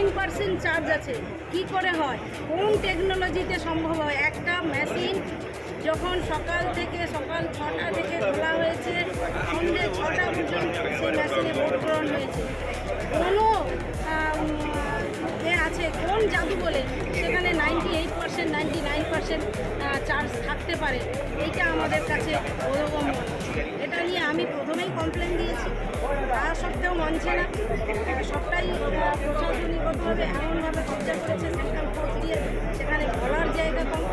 99% charge আছে। কি করে হয়, কোন টেকনোলজিতে সম্ভব হয়? একটা মেশিন যখন সকাল 6টা থেকে খোলা হয়েছে, সন্ধ্যে 6টা পর্যন্ত সেই মেশিনে ভোট গ্রহণ হয়েছে। কোনো আছে কোন জাদু বলে সেখানে 98% 99% চার্জ থাকতে পারে? এইটা আমাদের কাছে বোধগম্য। এটা নিয়ে আমি প্রথমেই কমপ্লেন দিয়েছি, তা সত্ত্বেও মানছে না। সবটাই প্রশাসনিকভাবে এমনভাবে কবজা করেছে সেন্ট্রাল ফোর্স দিয়ে, সেখানে বলার জায়গা কম।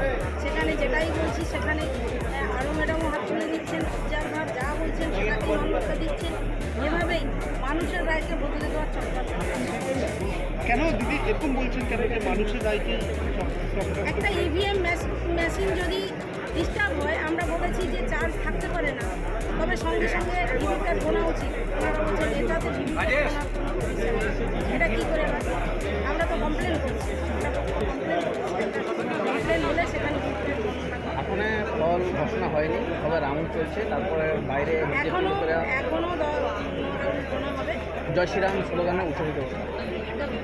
সেখানে যেটাই বলছি সেখানে আরও ম্যাডামও হাত তুলে দিচ্ছেন, অবজারভার যা বলছেন সেটাকেই মান্যতা দিচ্ছেন। এভাবেই মানুষের রায়কে বদলে দেওয়ার চক্কর। কেন দিদি এরকম বলছেন, কেন যে মানুষের রায়কে? একটা ইভিএম মেশিন যদি ডিস্টার্ব হয়, আমরা বলেছি যে চার্জ থাকতে পারে না, তবে সঙ্গে সঙ্গে ভিভিপ্যাট গোনা উচিত। ওনারা বলছেন এটাতে এটা কী করে হয়? আমরা তো কমপ্লেন করছি, কমপ্লেন হলে সেখানে এখন ফল ঘোষণা হয়নি, তবে রাউন্ড চলছে। তারপরে বাইরে এখনো গোনা হবে। জয় শ্রীরাম স্লোগানে উচ্চারিত হবে।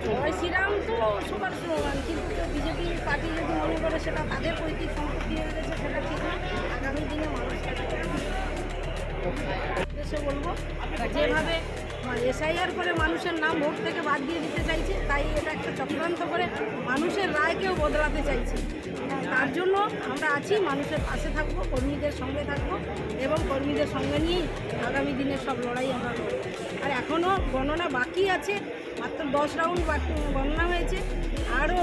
জয় শ্রীরাম তো সবার স্লোগান, কিন্তু বিজেপি পার্টি যদি মনে করে সেটা তাদের পৈতৃক সম্পত্তি হয়ে গেছে, সেটা ঠিক না। আগামী দিনে মানুষকে উদ্দেশ্যে বলবো, যেভাবে এসআইআর করে মানুষের নাম ভোট থেকে বাদ দিয়ে দিতে চাইছে, তাই এটা একটা চক্রান্ত করে মানুষের রায়কেও বদলাতে চাইছে। তার জন্য আমরা আছি, মানুষের পাশে থাকবো, কর্মীদের সঙ্গে থাকবো এবং কর্মীদের সঙ্গে নিয়েই আগামী দিনের সব লড়াই আমরা করব। আর এখনও গণনা বাকি আছে, মাত্র 10 রাউন্ড গণনা হয়েছে, আরও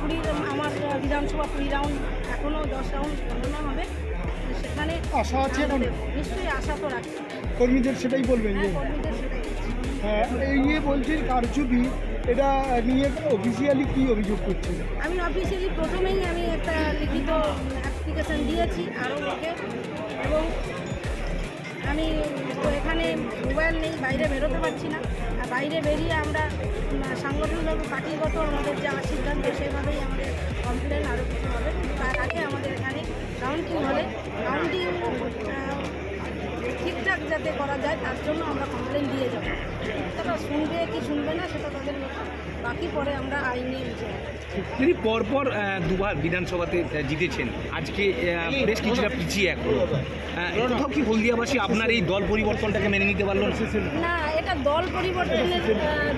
20 আমার বিধানসভা 20 রাউন্ড, এখনও 10 রাউন্ড গণনা হবে। সেখানে আশা আছে, নিশ্চয়ই আশা তো রাখছি। কর্মীদের সেটাই বলবেন যে কর্মীদের সেটাই হ্যাঁ, এই নিয়ে বলছেন কারচুপি, এটা নিয়ে অফিসিয়ালি কী অভিযোগ করছেন? আমি অফিসিয়ালি প্রথমেই আমি একটা লিখিত অ্যাপ্লিকেশান দিয়েছি আরও ওকে, এবং আমি তো এখানে মোবাইল নেই, বাইরে বেরোতে পারছি না। আর বাইরে বেরিয়ে আমরা সাংগঠনিকভাবে পার্টিগত আমাদের যা সিদ্ধান্ত সেভাবেই আমাদের কমপ্লেন আরও কিছু হবে। তার আগে আমাদের এখানে কাউন্টিং হলে কাউন্টিং ঠিকঠাক যাতে করা যায় তার জন্য আমরা কমপ্লেন দিয়ে যাব। তারা শুনবে কি শুনবে না সেটা তাদের ব্যাপার, বাকি পরে আমরা আইনে বুঝে নেব। তিনি পরপর দুবার বিধানসভাতে জিতেছেন, আজকে বেশ কিছুটা পিছিয়ে এখন। কোথাও কি হলদিয়াবাসী আপনার এই দল পরিবর্তনটাকে মেনে নিতে পারল না? এটা দল পরিবর্তনের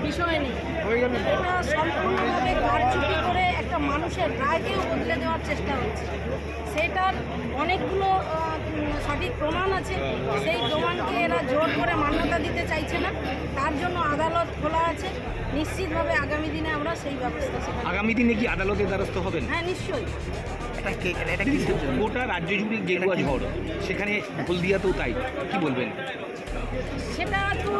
বিষয় নেই, এটা সম্পূর্ণভাবে কারচুপি করে একটা মানুষের রায়কেও বদলে দেওয়ার চেষ্টা হচ্ছে। সেটার অনেকগুলো সঠিক প্রমাণ আছে, সেই প্রমাণকে এরা জোর করে মান্যতা দিতে চাইছে না। তার জন্য আদালত খোলা আছে, নিশ্চিতভাবে আগামী দিনে আমরা সেই ব্যবস্থা আগামী দিনে কি আদালতের দ্বারস্থ হবেন? হ্যাঁ, নিশ্চয়ই। গোটা রাজ্য জুড়ে গেরুয়া ঝড়, সেখানে হলদিয়াতেও তাই, কি বলবেন? সেটা তো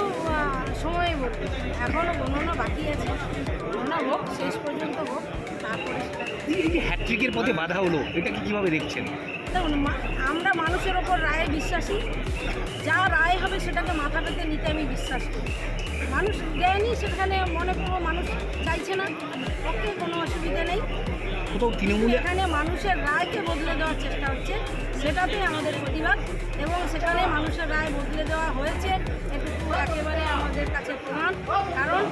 সময় বলবে, এখনও গণনা বাকি আছে, গণনা হোক, শেষ পর্যন্ত হোক, তারপরে এই যে হ্যাট্রিকের পথে বাধা হলো, এটাকে কীভাবে দেখছেন? দেখুন, আমরা মানুষের ওপর রায়ে বিশ্বাসী, যা রায় হবে সেটাকে মাথা পেতে নিতে আমি বিশ্বাস করি। মানুষ দেয়নি, সেখানে মনে করবো মানুষ চাইছে না, ওকে কোনো অসুবিধা নেই। কোথাও তৃণমূলে এখানে মানুষের রায়কে বদলে দেওয়ার চেষ্টা হচ্ছে, সেটাতেই আমাদের প্রতিবাদ। এবং সেখানে মানুষের রায় বদলে দেওয়া হয়েছে, এটুকু একেবারে আমাদের কাছে প্রমাণ। কারণ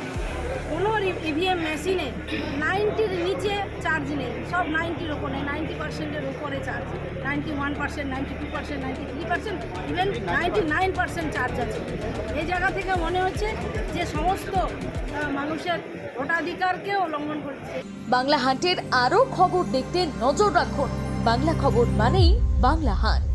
কোনো ইভিএম মেশিনে 90-র নিচে চার্জ নেই, সব 90-র ওপরে, 90%-এর উপরে চার্জ, 91%, 92%, 93%, ইভেন 99% চার্জ আছে। এই জায়গা থেকে মনে হচ্ছে যে সমস্ত মানুষের ভোটাধিকারকেও লঙ্ঘন করছে। বাংলা হান্টের আরও খবর দেখতে নজর রাখুন। বাংলা খবর মানেই বাংলা হান্ট।